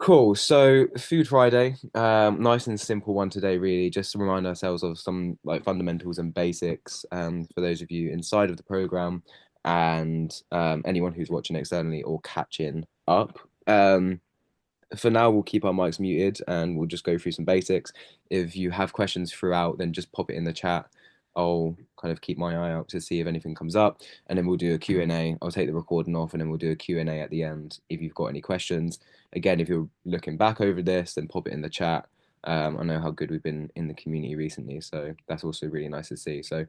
Cool. So, Food Friday, nice and simple one today, really, just to remind ourselves of some like fundamentals and basics. For those of you inside of the program and anyone who's watching externally or catching up. For now, we'll keep our mics muted and we'll just go through some basics. If you have questions throughout, then just pop it in the chat. I'll kind of keep my eye out to see if anything comes up, and then we'll do a Q&A. I'll take the recording off, and then we'll do a Q&A at the end if you've got any questions. Again, if you're looking back over this, then pop it in the chat. I know how good we've been in the community recently, so that's also really nice to see. So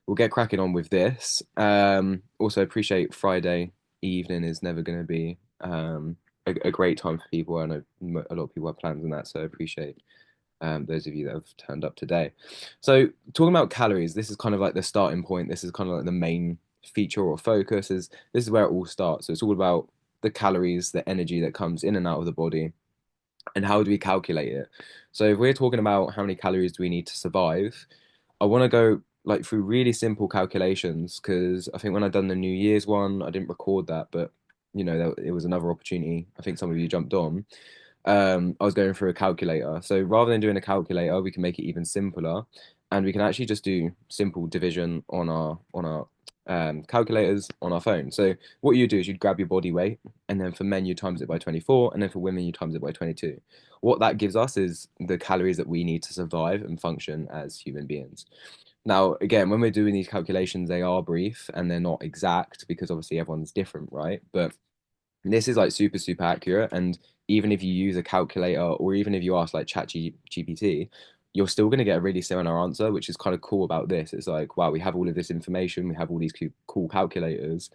we'll get cracking on with this. Also, appreciate Friday evening is never going to be a great time for people. I know a lot of people have plans on that, so I appreciate those of you that have turned up today. So, talking about calories, this is kind of like the starting point. This is kind of like the main feature or focus. Is this is where it all starts. So it's all about the calories, the energy that comes in and out of the body, and how do we calculate it? So if we're talking about how many calories do we need to survive, I want to go like through really simple calculations because I think when I done the New Year's one, I didn't record that, but it was another opportunity. I think some of you jumped on. I was going through a calculator. So rather than doing a calculator, we can make it even simpler, and we can actually just do simple division on our calculators on our phone. So what you do is you'd grab your body weight, and then for men you times it by 24, and then for women you times it by 22. What that gives us is the calories that we need to survive and function as human beings. Now, again, when we're doing these calculations, they are brief and they're not exact because obviously everyone's different, right? But this is like super, super accurate. And even if you use a calculator or even if you ask like GPT, you're still going to get a really similar answer, which is kind of cool about this. It's like, wow, we have all of this information, we have all these cool calculators,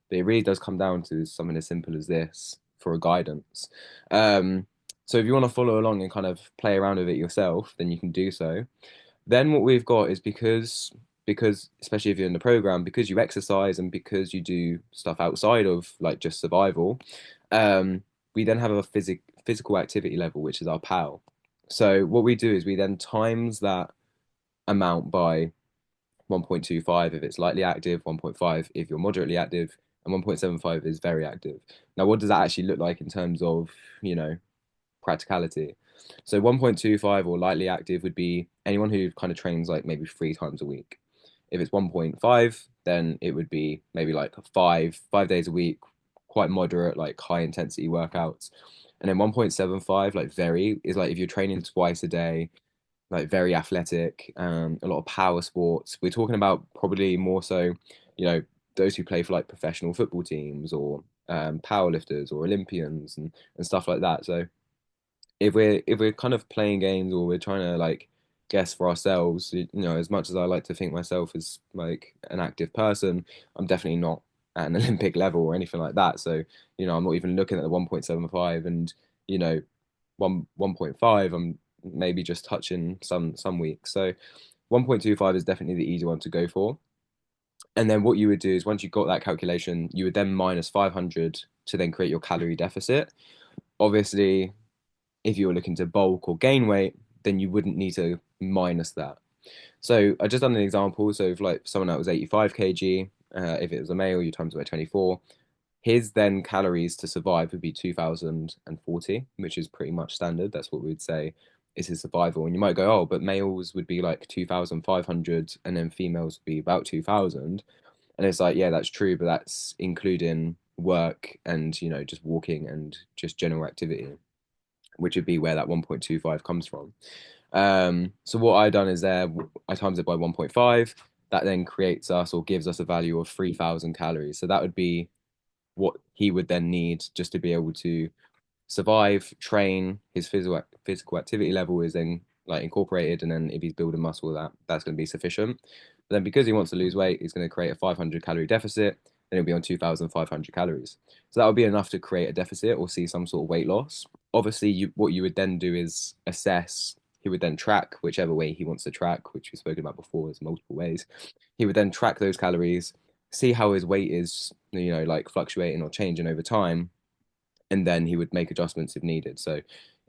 but it really does come down to something as simple as this for a guidance. So if you want to follow along and kind of play around with it yourself, then you can do so. Then what we've got is because especially if you're in the program, because you exercise and because you do stuff outside of like just survival, we then have a physical activity level, which is our PAL. So what we do is we then times that amount by 1.25 if it's lightly active, 1.5 if you're moderately active, and 1.75 is very active. Now, what does that actually look like in terms of, you know, practicality? So 1.25 or lightly active would be anyone who kind of trains like maybe 3 times a week. If it's 1.5, then it would be maybe like five days a week, quite moderate, like high intensity workouts. And then 1.75, like very, is like if you're training twice a day, like very athletic, a lot of power sports. We're talking about probably more so, you know, those who play for like professional football teams or power lifters or Olympians and stuff like that. So if we're kind of playing games or we're trying to like guess for ourselves, as much as I like to think myself as like an active person, I'm definitely not at an Olympic level or anything like that. So, I'm not even looking at the 1.75 and, you know, 1.5, I'm maybe just touching some weeks. So 1.25 is definitely the easy one to go for. And then what you would do is once you got that calculation, you would then minus 500 to then create your calorie deficit. Obviously, if you were looking to bulk or gain weight, then you wouldn't need to minus that. So I just done an example. So if like someone that was 85 kg, if it was a male, you times it by 24. His then calories to survive would be 2040, which is pretty much standard. That's what we would say is his survival. And you might go, oh, but males would be like 2,500 and then females would be about 2,000. And it's like, yeah, that's true, but that's including work and, just walking and just general activity, which would be where that 1.25 comes from. So what I done is I times it by 1.5. That then creates us or gives us a value of 3,000 calories. So that would be what he would then need just to be able to survive, train. His physical activity level is then like incorporated, and then if he's building muscle, that's going to be sufficient. But then because he wants to lose weight, he's going to create a 500 calorie deficit. Then he'll be on 2,500 calories. So that would be enough to create a deficit or see some sort of weight loss. Obviously, what you would then do is assess. He would then track whichever way he wants to track, which we've spoken about before. There's multiple ways. He would then track those calories, see how his weight is, like fluctuating or changing over time, and then he would make adjustments if needed. So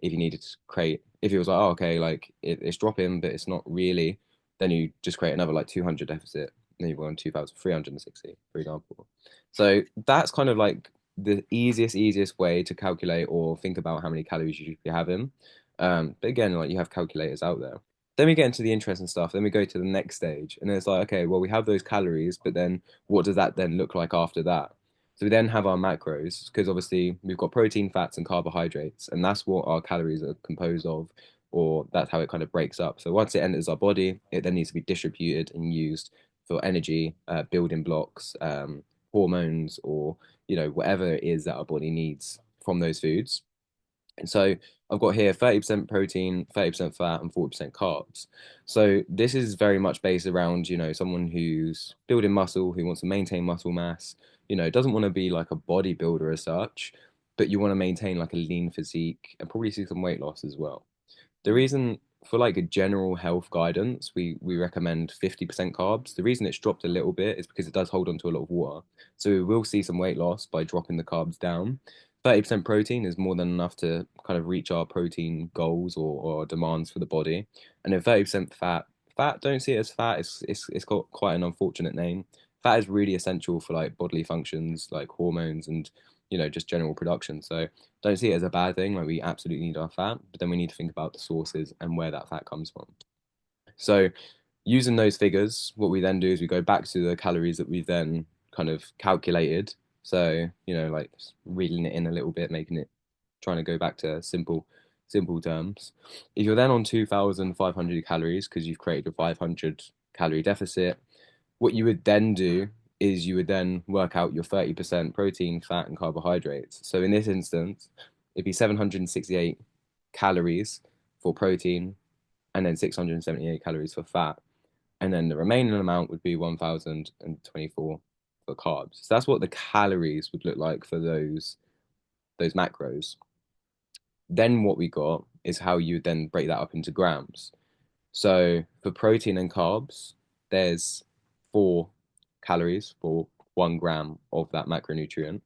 if he needed to create, if he was like, oh, okay, like it's dropping, but it's not really, then you just create another like 200 deficit, and then you go on 2,360, for example. So that's kind of like the easiest way to calculate or think about how many calories you should be having. But again, like you have calculators out there. Then we get into the interesting stuff. Then we go to the next stage, and it's like, okay, well, we have those calories, but then what does that then look like after that? So we then have our macros, because obviously we've got protein, fats, and carbohydrates, and that's what our calories are composed of, or that's how it kind of breaks up. So once it enters our body, it then needs to be distributed and used for energy, building blocks, hormones, or whatever it is that our body needs from those foods. And so I've got here 30% protein, 30% fat, and 40% carbs. So this is very much based around, someone who's building muscle, who wants to maintain muscle mass, doesn't want to be like a bodybuilder as such, but you want to maintain like a lean physique and probably see some weight loss as well. The reason for like a general health guidance, we recommend 50% carbs. The reason it's dropped a little bit is because it does hold on to a lot of water. So we will see some weight loss by dropping the carbs down. 30% protein is more than enough to kind of reach our protein goals or demands for the body. And then 30% fat. Fat, don't see it as fat. It's got quite an unfortunate name. Fat is really essential for like bodily functions like hormones and just general production. So don't see it as a bad thing. Like we absolutely need our fat, but then we need to think about the sources and where that fat comes from. So using those figures, what we then do is we go back to the calories that we've then kind of calculated. So, like reeling it in a little bit, making it trying to go back to simple terms. If you're then on 2,500 calories because you've created a 500 calorie deficit, what you would then do is you would then work out your 30% protein, fat, and carbohydrates. So in this instance, it'd be 768 calories for protein and then 678 calories for fat. And then the remaining amount would be 1,024 for carbs. So that's what the calories would look like for those macros. Then what we got is how you then break that up into grams. So for protein and carbs, there's 4 calories for 1 gram of that macronutrient.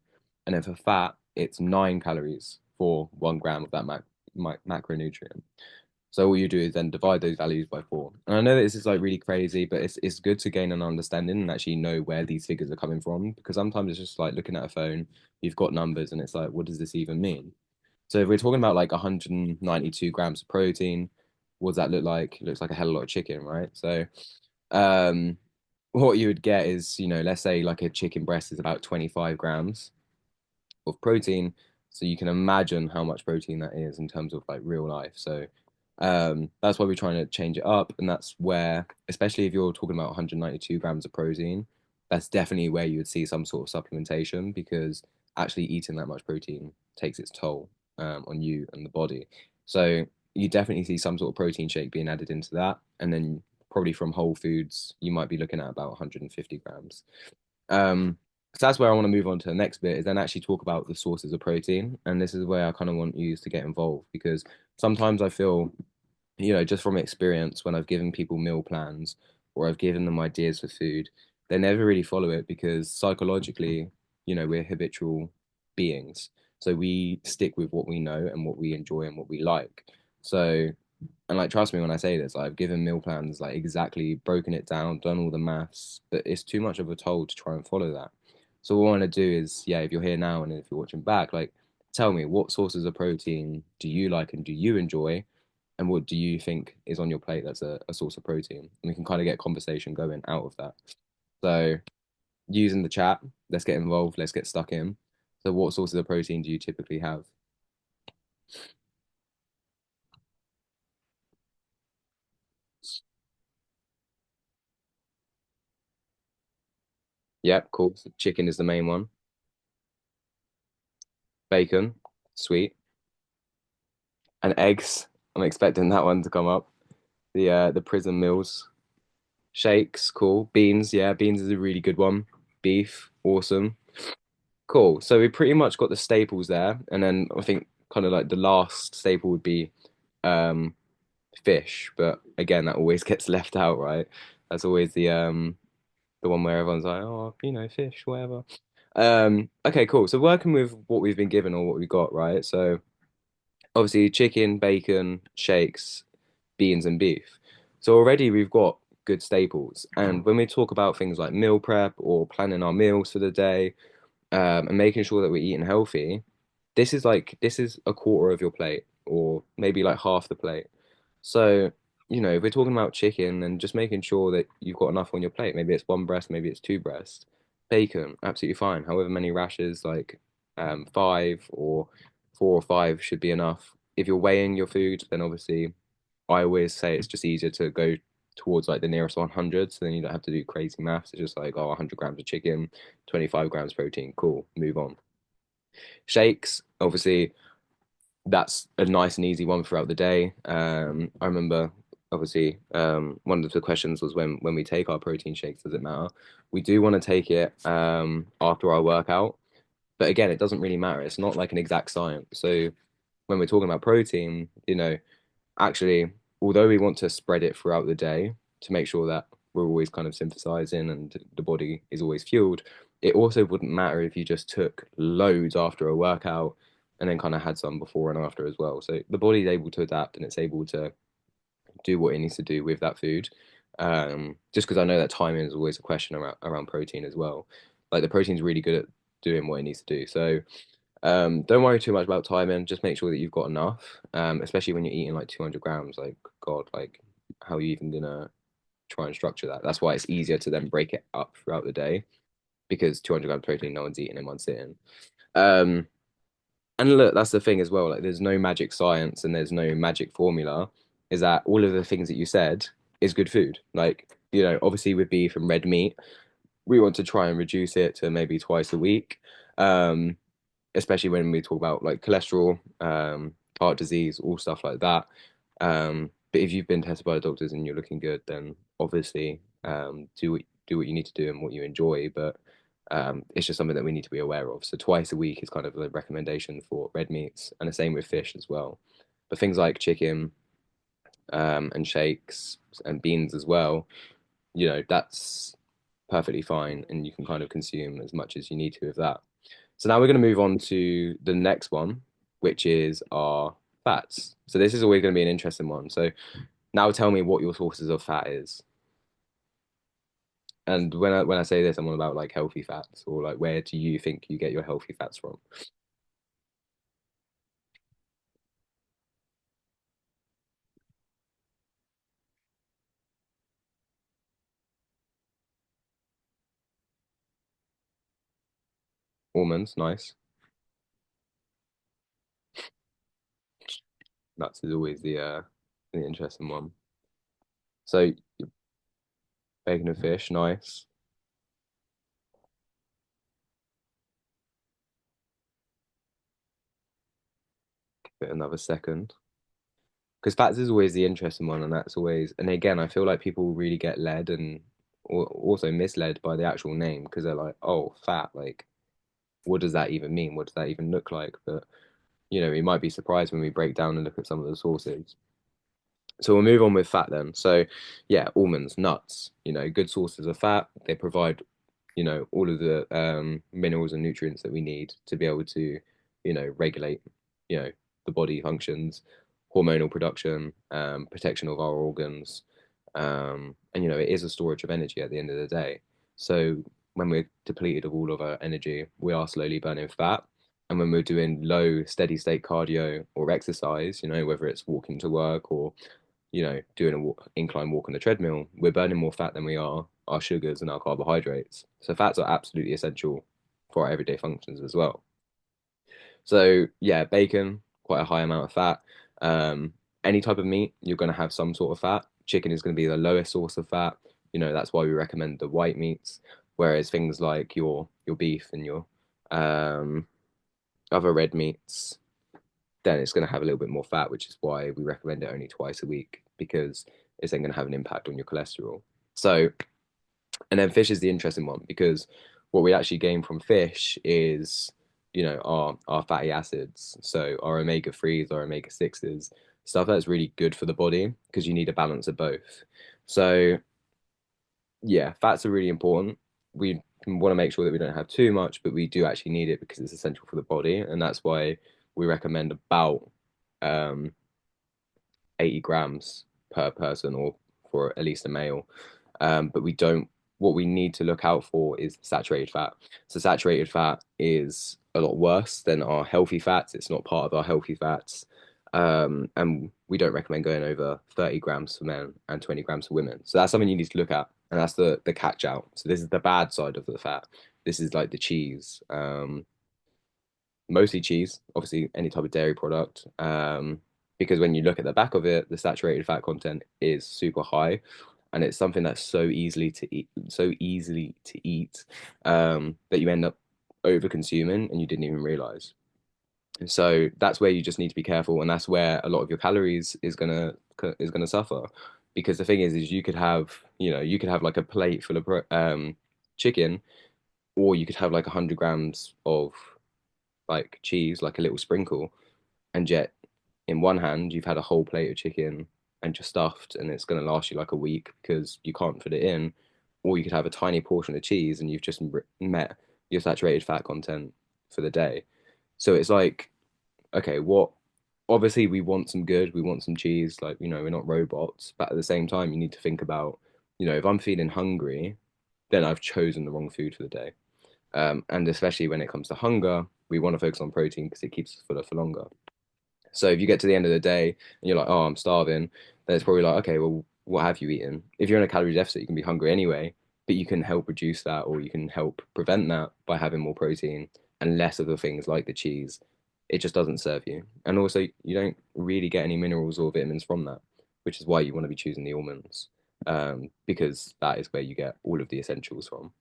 And then for fat, it's 9 calories for 1 gram of that macronutrient. So all you do is then divide those values by 4. And I know that this is like really crazy, but it's good to gain an understanding and actually know where these figures are coming from because sometimes it's just like looking at a phone, you've got numbers and it's like, what does this even mean? So if we're talking about like 192 grams of protein, what does that look like? It looks like a hell of a lot of chicken, right? So um, what you would get is, let's say like a chicken breast is about 25 grams of protein. So you can imagine how much protein that is in terms of like real life. So that's why we're trying to change it up. And that's where, especially if you're talking about 192 grams of protein, that's definitely where you would see some sort of supplementation because actually eating that much protein takes its toll on you and the body. So you definitely see some sort of protein shake being added into that. And then probably from Whole Foods, you might be looking at about 150 grams. So that's where I want to move on to the next bit is then actually talk about the sources of protein. And this is where I kind of want you to get involved because sometimes I feel, just from experience, when I've given people meal plans or I've given them ideas for food, they never really follow it because psychologically, we're habitual beings. So we stick with what we know and what we enjoy and what we like. So, and like, trust me when I say this, I've given meal plans, like exactly broken it down, done all the maths, but it's too much of a toll to try and follow that. So what I want to do is, yeah, if you're here now and if you're watching back, like, tell me what sources of protein do you like and do you enjoy? And what do you think is on your plate that's a source of protein? And we can kind of get conversation going out of that. So using the chat, let's get involved, let's get stuck in. So what sources of protein do you typically have? Yep, cool. So chicken is the main one. Bacon, sweet. And eggs. I'm expecting that one to come up. The prison meals. Shakes, cool. Beans, yeah, beans is a really good one. Beef, awesome. Cool. So we pretty much got the staples there, and then I think kind of like the last staple would be um fish, but again that always gets left out, right? That's always the one where everyone's like, oh, fish, whatever. Okay, cool. So working with what we've been given or what we got, right? So obviously chicken, bacon, shakes, beans, and beef. So already we've got good staples. And when we talk about things like meal prep or planning our meals for the day, and making sure that we're eating healthy, this is a quarter of your plate, or maybe like half the plate. So, if we're talking about chicken, then just making sure that you've got enough on your plate. Maybe it's one breast, maybe it's two breasts. Bacon, absolutely fine. However many rashers, like five or four or five should be enough. If you're weighing your food, then obviously I always say it's just easier to go towards like the nearest 100, so then you don't have to do crazy maths. It's just like, oh, 100 grams of chicken, 25 grams protein, cool, move on. Shakes, obviously, that's a nice and easy one throughout the day. I remember, obviously, one of the questions was when we take our protein shakes, does it matter? We do want to take it after our workout, but again, it doesn't really matter. It's not like an exact science. So when we're talking about protein, actually, although we want to spread it throughout the day to make sure that we're always kind of synthesizing and the body is always fueled, it also wouldn't matter if you just took loads after a workout and then kind of had some before and after as well. So the body's able to adapt and it's able to do what it needs to do with that food. Just because I know that timing is always a question around protein as well. Like the protein's really good at doing what it needs to do. So don't worry too much about timing. Just make sure that you've got enough. Especially when you're eating like 200 grams. Like God, like how are you even gonna try and structure that? That's why it's easier to then break it up throughout the day because 200 grams protein, no one's eating in one sitting. Um, and look, that's the thing as well. Like, there's no magic science and there's no magic formula. Is that all of the things that you said is good food? Like, obviously with beef and red meat, we want to try and reduce it to maybe twice a week. Um, Especially when we talk about like cholesterol, heart disease, all stuff like that. But if you've been tested by the doctors and you're looking good, then obviously do what you need to do and what you enjoy. But it's just something that we need to be aware of. So twice a week is kind of the recommendation for red meats, and the same with fish as well. But things like chicken and shakes and beans as well, that's perfectly fine, and you can kind of consume as much as you need to with that. So now we're going to move on to the next one, which is our fats. So this is always going to be an interesting one. So now tell me what your sources of fat is. And when I say this, I'm on about like healthy fats, or like where do you think you get your healthy fats from? Almonds, nice. Nuts is always the interesting one. So bacon and fish, nice. Give it another second. Because fats is always the interesting one, and that's always, and again, I feel like people really get led and also misled by the actual name because they're like, oh, fat, like, what does that even mean? What does that even look like? But, you might be surprised when we break down and look at some of the sources. So we'll move on with fat then. So, yeah, almonds, nuts, good sources of fat. They provide, all of the minerals and nutrients that we need to be able to, regulate, the body functions, hormonal production, protection of our organs. And, it is a storage of energy at the end of the day. So when we're depleted of all of our energy, we are slowly burning fat. And when we're doing low steady state cardio or exercise, whether it's walking to work or doing a incline walk on the treadmill, we're burning more fat than we are our sugars and our carbohydrates. So fats are absolutely essential for our everyday functions as well. So yeah, bacon, quite a high amount of fat. Um, any type of meat, you're going to have some sort of fat. Chicken is going to be the lowest source of fat. That's why we recommend the white meats. Whereas things like your beef and your um, other red meats, then it's going to have a little bit more fat, which is why we recommend it only twice a week because it's then going to have an impact on your cholesterol. So, and then fish is the interesting one because what we actually gain from fish is, our fatty acids. So our omega 3s, our omega 6s, stuff that's really good for the body because you need a balance of both. So, yeah, fats are really important. We want to make sure that we don't have too much, but we do actually need it because it's essential for the body. And that's why we recommend about um, 80 grams per person or for at least a male. But we don't what we need to look out for is saturated fat. So saturated fat is a lot worse than our healthy fats. It's not part of our healthy fats. And we don't recommend going over 30 grams for men and 20 grams for women. So that's something you need to look at. And that's the catch out. So this is the bad side of the fat. This is like the cheese. Mostly cheese, obviously any type of dairy product. Because when you look at the back of it, the saturated fat content is super high, and it's something that's so easily to eat, that you end up over consuming and you didn't even realize. So that's where you just need to be careful, and that's where a lot of your calories is gonna suffer. Because the thing is you could have, you could have like a plate full of chicken, or you could have like 100 grams of like cheese, like a little sprinkle, and yet in one hand you've had a whole plate of chicken and just stuffed, and it's going to last you like a week because you can't fit it in. Or you could have a tiny portion of cheese and you've just met your saturated fat content for the day. So it's like, okay, what? Obviously, we want some good, we want some cheese, like, we're not robots, but at the same time, you need to think about, if I'm feeling hungry, then I've chosen the wrong food for the day. And especially when it comes to hunger, we want to focus on protein because it keeps us fuller for longer. So if you get to the end of the day and you're like, oh, I'm starving, then it's probably like, okay, well, what have you eaten? If you're in a calorie deficit, you can be hungry anyway, but you can help reduce that, or you can help prevent that by having more protein and less of the things like the cheese. It just doesn't serve you. And also, you don't really get any minerals or vitamins from that, which is why you want to be choosing the almonds, because that is where you get all of the essentials from.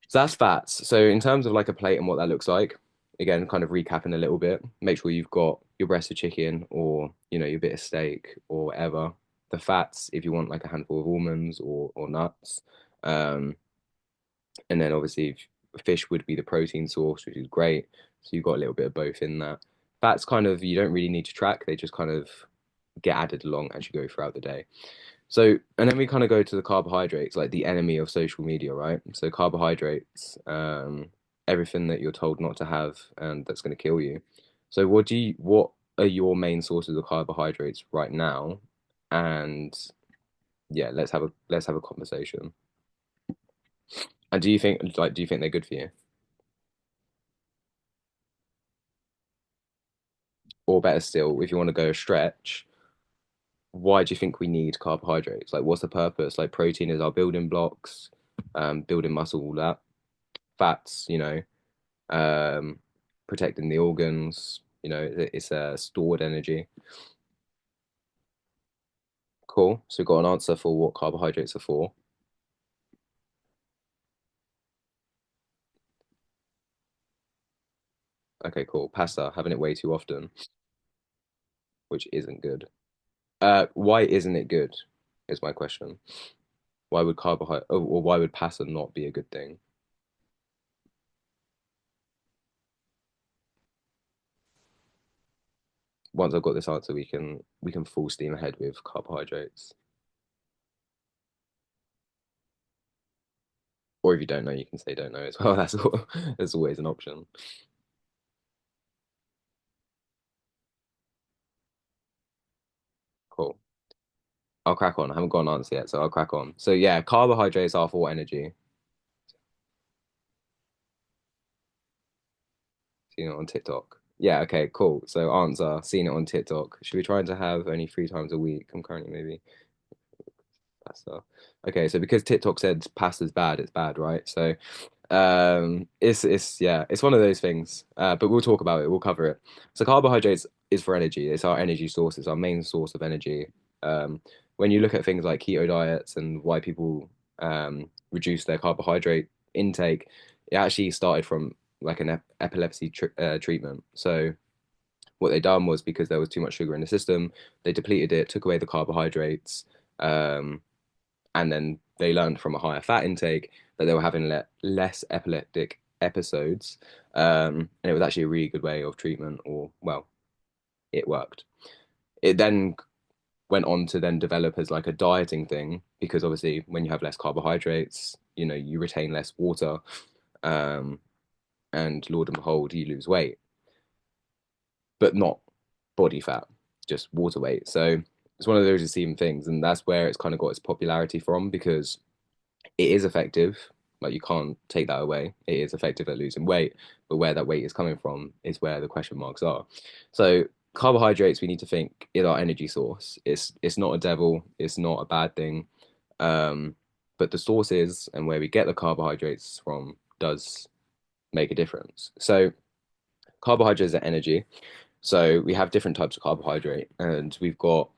So that's fats. So in terms of like a plate and what that looks like, again, kind of recapping a little bit, make sure you've got your breast of chicken, or, your bit of steak or whatever. The fats, if you want like a handful of almonds or nuts. Um, and then obviously fish would be the protein source, which is great. So you've got a little bit of both in that. Fats kind of, you don't really need to track. They just kind of get added along as you go throughout the day. So, and then we kind of go to the carbohydrates, like the enemy of social media, right? So carbohydrates, everything that you're told not to have and that's going to kill you. So what are your main sources of carbohydrates right now? And yeah, let's have a conversation. And do you think they're good for you? Or better still, if you want to go a stretch, why do you think we need carbohydrates? Like, what's the purpose? Like, protein is our building blocks, building muscle, all that. Fats, um, protecting the organs. It's a stored energy. Cool. So we've got an answer for what carbohydrates are for. Okay, cool. Pasta, having it way too often, which isn't good. Why isn't it good? Is my question. Why would or why would pasta not be a good thing? Once I've got this answer, we can full steam ahead with carbohydrates. Or if you don't know, you can say don't know as well. That's always an option. Cool. I'll crack on. I haven't got an answer yet, so I'll crack on. So yeah, carbohydrates are for energy. Seen it on TikTok. Yeah, okay, cool. So answer, seen it on TikTok. Should be trying to have only 3 times a week. I'm currently maybe pasta. Okay, so because TikTok said pasta's bad, it's bad, right? So it's yeah, it's one of those things. But we'll talk about it, we'll cover it. So carbohydrates is for energy. It's our energy source, it's our main source of energy. When you look at things like keto diets and why people reduce their carbohydrate intake, it actually started from like an epilepsy treatment. So what they done was, because there was too much sugar in the system, they depleted it, took away the carbohydrates, um, and then they learned from a higher fat intake that they were having less epileptic episodes, and it was actually a really good way of treatment, or well, it worked. It then went on to then develop as like a dieting thing, because obviously when you have less carbohydrates, you retain less water, um, and Lord and behold, you lose weight, but not body fat, just water weight. So it's one of those deceiving things, and that's where it's kind of got its popularity from, because It is effective. Like you can't take that away. It is effective at losing weight, but where that weight is coming from is where the question marks are. So carbohydrates, we need to think is our energy source. It's not a devil. It's not a bad thing. Um, but the sources and where we get the carbohydrates from does make a difference. So carbohydrates are energy. So we have different types of carbohydrate, and we've got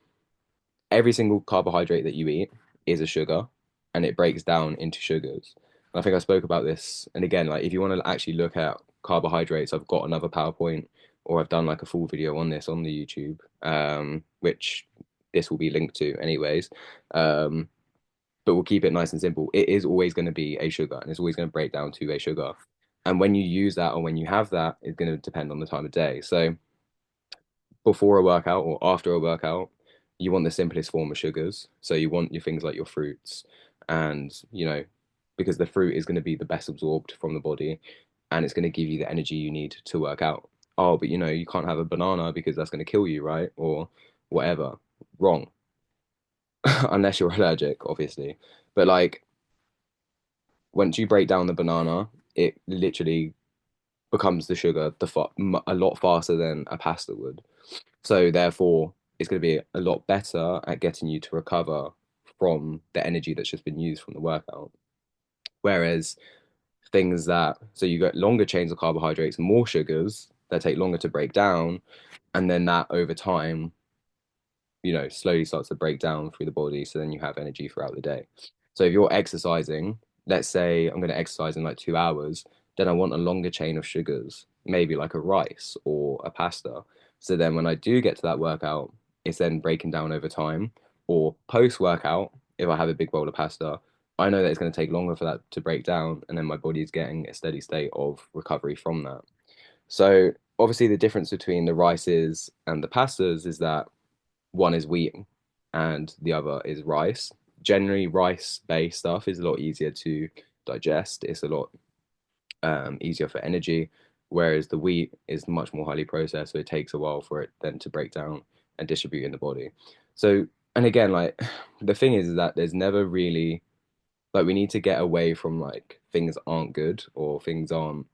every single carbohydrate that you eat is a sugar, and it breaks down into sugars. And I think I spoke about this. And again, like if you want to actually look at carbohydrates, I've got another PowerPoint, or I've done like a full video on this on the YouTube, which this will be linked to anyways. Um, but we'll keep it nice and simple. It is always going to be a sugar, and it's always going to break down to a sugar. And when you use that or when you have that, it's going to depend on the time of day. So before a workout or after a workout, you want the simplest form of sugars. So you want your things like your fruits and, because the fruit is going to be the best absorbed from the body and it's going to give you the energy you need to work out. Oh, but you can't have a banana because that's going to kill you, right? Or whatever. Wrong. Unless you're allergic, obviously. But like once you break down the banana, it literally becomes the sugar a lot faster than a pasta would. So therefore, it's going to be a lot better at getting you to recover from the energy that's just been used from the workout. Whereas so you get longer chains of carbohydrates, more sugars that take longer to break down, and then that over time slowly starts to break down through the body. So then you have energy throughout the day. So if you're exercising, let's say I'm going to exercise in like 2 hours, then I want a longer chain of sugars, maybe like a rice or a pasta. So then when I do get to that workout, it's then breaking down over time. Or post workout, if I have a big bowl of pasta, I know that it's going to take longer for that to break down, and then my body is getting a steady state of recovery from that. So obviously the difference between the rices and the pastas is that one is wheat and the other is rice. Generally, rice-based stuff is a lot easier to digest. It's a lot easier for energy, whereas the wheat is much more highly processed, so it takes a while for it then to break down and distribute in the body. So, and again, like the thing is that there's never really like we need to get away from like things aren't good or things aren't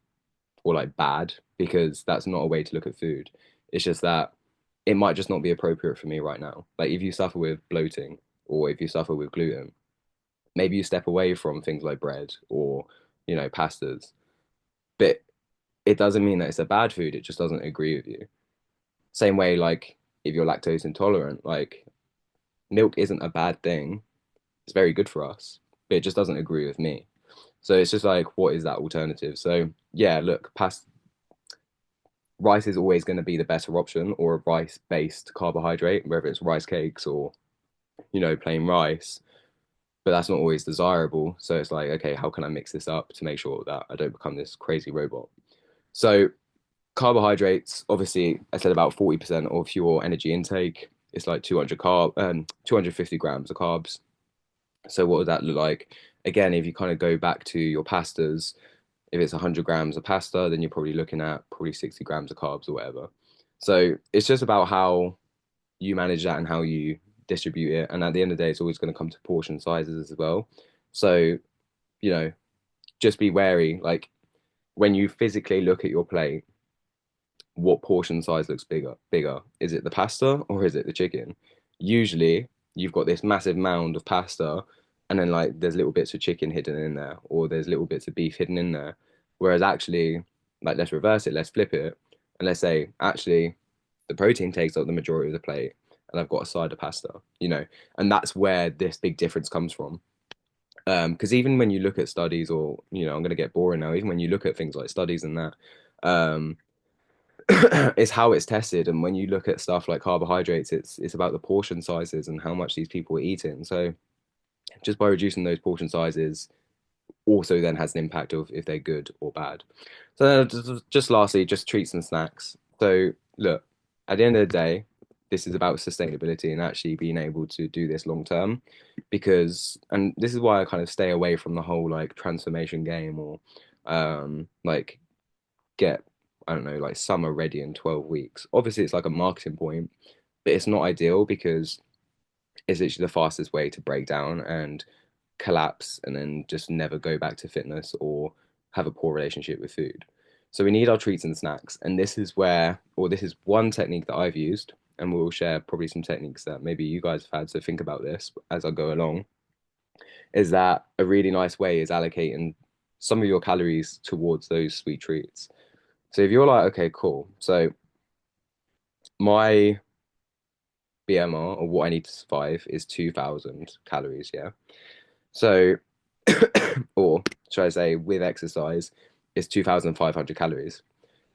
or like bad because that's not a way to look at food. It's just that it might just not be appropriate for me right now. Like if you suffer with bloating or if you suffer with gluten, maybe you step away from things like bread or, pastas. But it doesn't mean that it's a bad food. It just doesn't agree with you. Same way, like if you're lactose intolerant, like milk isn't a bad thing. It's very good for us, but it just doesn't agree with me. So it's just like, what is that alternative? So yeah, look, rice is always going to be the better option or a rice-based carbohydrate, whether it's rice cakes or, plain rice. But that's not always desirable. So it's like, okay, how can I mix this up to make sure that I don't become this crazy robot? So carbohydrates, obviously, I said about 40% of your energy intake. It's like 250 grams of carbs. So what would that look like? Again, if you kind of go back to your pastas, if it's 100 grams of pasta, then you're probably looking at probably 60 grams of carbs or whatever. So it's just about how you manage that and how you distribute it. And at the end of the day, it's always going to come to portion sizes as well. So, you know, just be wary. Like when you physically look at your plate, what portion size looks bigger? Bigger? Is it the pasta or is it the chicken? Usually, you've got this massive mound of pasta, and then like there's little bits of chicken hidden in there, or there's little bits of beef hidden in there. Whereas actually, like let's reverse it, let's flip it, and let's say actually the protein takes up the majority of the plate, and I've got a side of pasta. And that's where this big difference comes from. Because even when you look at studies, or I'm going to get boring now. Even when you look at things like studies and that, um, it's how it's tested. And when you look at stuff like carbohydrates, it's about the portion sizes and how much these people are eating. So just by reducing those portion sizes, also then has an impact of if they're good or bad. So then just lastly, just treats and snacks. So look, at the end of the day, this is about sustainability and actually being able to do this long term and this is why I kind of stay away from the whole like transformation game or like get I don't know like summer ready in 12 weeks. Obviously it's like a marketing point, but it's not ideal because it's literally the fastest way to break down and collapse and then just never go back to fitness or have a poor relationship with food. So we need our treats and snacks. And this is where, or this is one technique that I've used, and we'll share probably some techniques that maybe you guys have had. So think about this as I go along. Is that a really nice way is allocating some of your calories towards those sweet treats. So if you're like, okay, cool. So my BMR or what I need to survive is 2,000 calories, yeah. So, or should I say, with exercise, is 2,500 calories.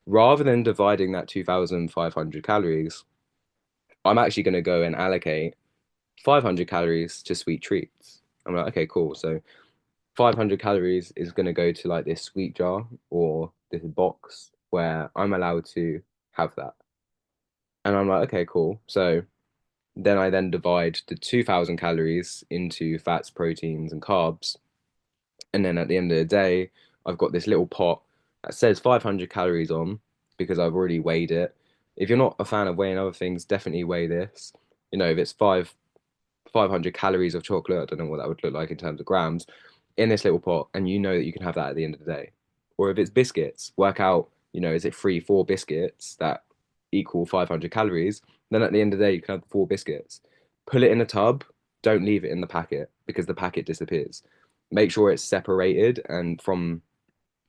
Rather than dividing that 2,500 calories, I'm actually going to go and allocate 500 calories to sweet treats. I'm like, okay, cool. So 500 calories is going to go to like this sweet jar or this box where I'm allowed to have that. And I'm like, okay, cool. So then I then divide the 2,000 calories into fats, proteins, and carbs. And then at the end of the day, I've got this little pot that says 500 calories on because I've already weighed it. If you're not a fan of weighing other things, definitely weigh this. You know, if it's 500 calories of chocolate, I don't know what that would look like in terms of grams, in this little pot, and you know that you can have that at the end of the day. Or if it's biscuits, work out, you know, is it three, four biscuits that equal 500 calories? Then at the end of the day, you can have four biscuits. Put it in a tub, don't leave it in the packet because the packet disappears. Make sure it's separated and from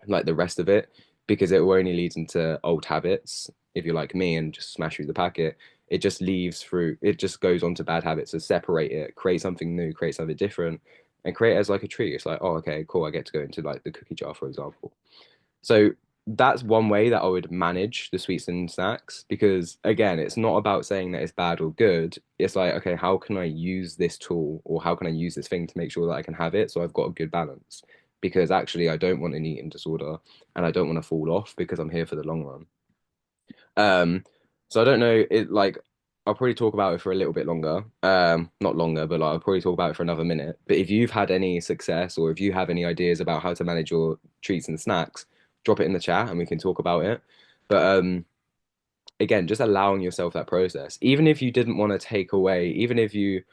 like the rest of it because it will only lead into old habits. If you're like me and just smash through the packet, it just leaves through, it just goes on to bad habits. So separate it, create something new, create something different, and create it as like a treat. It's like, oh, okay, cool. I get to go into like the cookie jar, for example. So that's one way that I would manage the sweets and snacks because again, it's not about saying that it's bad or good. It's like, okay, how can I use this tool or how can I use this thing to make sure that I can have it so I've got a good balance? Because actually I don't want an eating disorder and I don't want to fall off because I'm here for the long run. So I don't know, it like I'll probably talk about it for a little bit longer. Not longer, but like I'll probably talk about it for another minute. But if you've had any success or if you have any ideas about how to manage your treats and snacks, drop it in the chat and we can talk about it. But again, just allowing yourself that process. Even if you didn't want to take away, even if you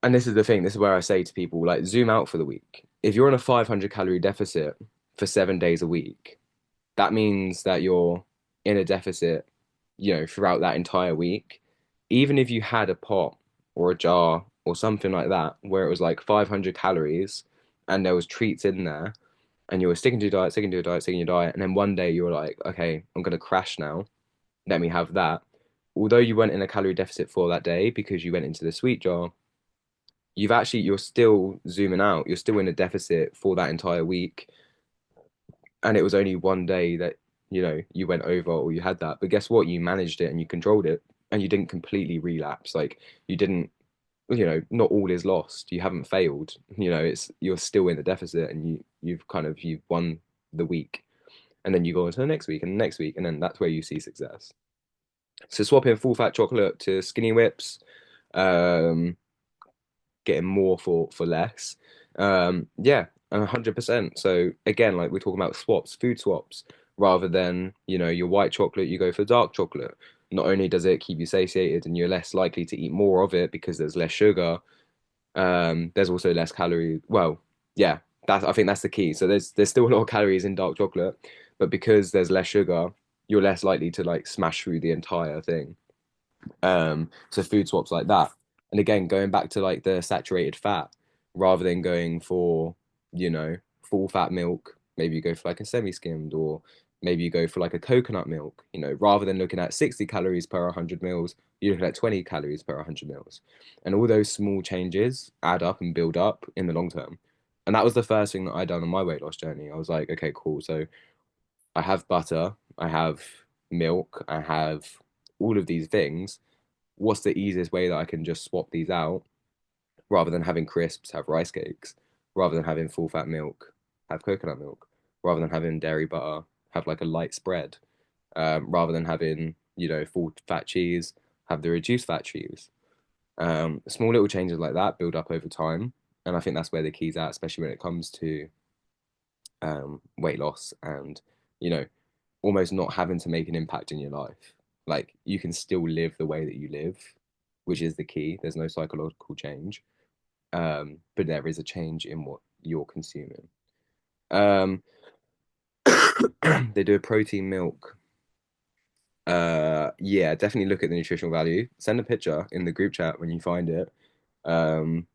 and this is the thing, this is where I say to people, like zoom out for the week. If you're on a 500 calorie deficit for 7 days a week, that means that you're in a deficit, you know, throughout that entire week. Even if you had a pot or a jar or something like that, where it was like 500 calories and there was treats in there, and you were sticking to your diet, sticking to your diet, sticking to your diet, and then one day you were like, okay, I'm gonna crash now. Let me have that. Although you went in a calorie deficit for that day because you went into the sweet jar, you're still zooming out. You're still in a deficit for that entire week and it was only one day that you know you went over or you had that, but guess what, you managed it and you controlled it and you didn't completely relapse. Like you didn't, you know, not all is lost, you haven't failed, you know, it's you're still in the deficit and you've won the week, and then you go on to the next week and the next week, and then that's where you see success. So swapping full fat chocolate to skinny whips, um getting more for less. Yeah, 100%. So again, like we're talking about swaps, food swaps, rather than, you know, your white chocolate, you go for dark chocolate. Not only does it keep you satiated and you're less likely to eat more of it because there's less sugar, there's also less calorie. Well, yeah, I think that's the key. So there's still a lot of calories in dark chocolate, but because there's less sugar, you're less likely to like smash through the entire thing. So food swaps like that. And again, going back to like the saturated fat, rather than going for, you know, full fat milk, maybe you go for like a semi-skimmed, or maybe you go for like a coconut milk, you know, rather than looking at 60 calories per 100 mils, you're looking at 20 calories per 100 mils. And all those small changes add up and build up in the long term. And that was the first thing that I done on my weight loss journey. I was like, okay, cool. So I have butter, I have milk, I have all of these things. What's the easiest way that I can just swap these out rather than having crisps, have rice cakes, rather than having full fat milk, have coconut milk, rather than having dairy butter, have like a light spread, rather than having, you know, full fat cheese, have the reduced fat cheese. Small little changes like that build up over time. And I think that's where the key's at, especially when it comes to weight loss and, you know, almost not having to make an impact in your life. Like you can still live the way that you live, which is the key. There's no psychological change. but there is a change in what you're consuming. Um, they do a protein milk. Yeah, definitely look at the nutritional value. Send a picture in the group chat when you find it. Um,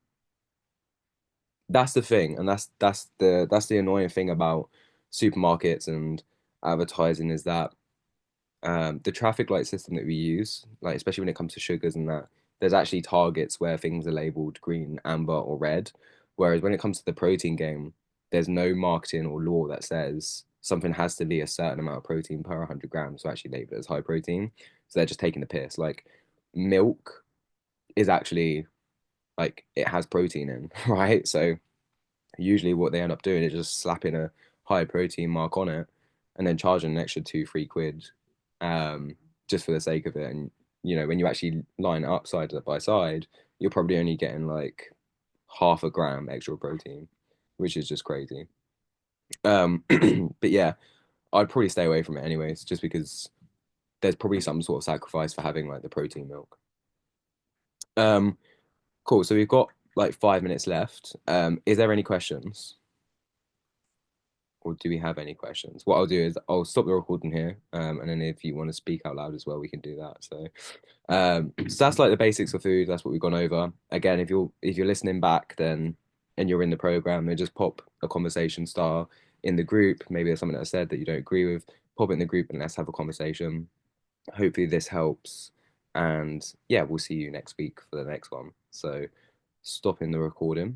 that's the thing, and that's the annoying thing about supermarkets and advertising is that the traffic light system that we use, like especially when it comes to sugars and that, there's actually targets where things are labeled green, amber, or red. Whereas when it comes to the protein game, there's no marketing or law that says something has to be a certain amount of protein per 100 grams to actually label it as high protein. So they're just taking the piss. Like milk is actually like it has protein in, right? So usually what they end up doing is just slapping a high protein mark on it and then charging an extra 2 3 quid um just for the sake of it. And when you actually line it up side by side, you're probably only getting like half a gram extra protein, which is just crazy. But yeah, I'd probably stay away from it anyways, just because there's probably some sort of sacrifice for having like the protein milk. um cool, so we've got like 5 minutes left. Is there any questions? Or do we have any questions? What I'll do is I'll stop the recording here, and then if you want to speak out loud as well, we can do that. So that's like the basics of food. That's what we've gone over. Again, if you're listening back, then and you're in the program, then just pop a conversation star in the group. Maybe there's something that I said that you don't agree with. Pop it in the group and let's have a conversation. Hopefully this helps, and yeah, we'll see you next week for the next one. So stopping the recording.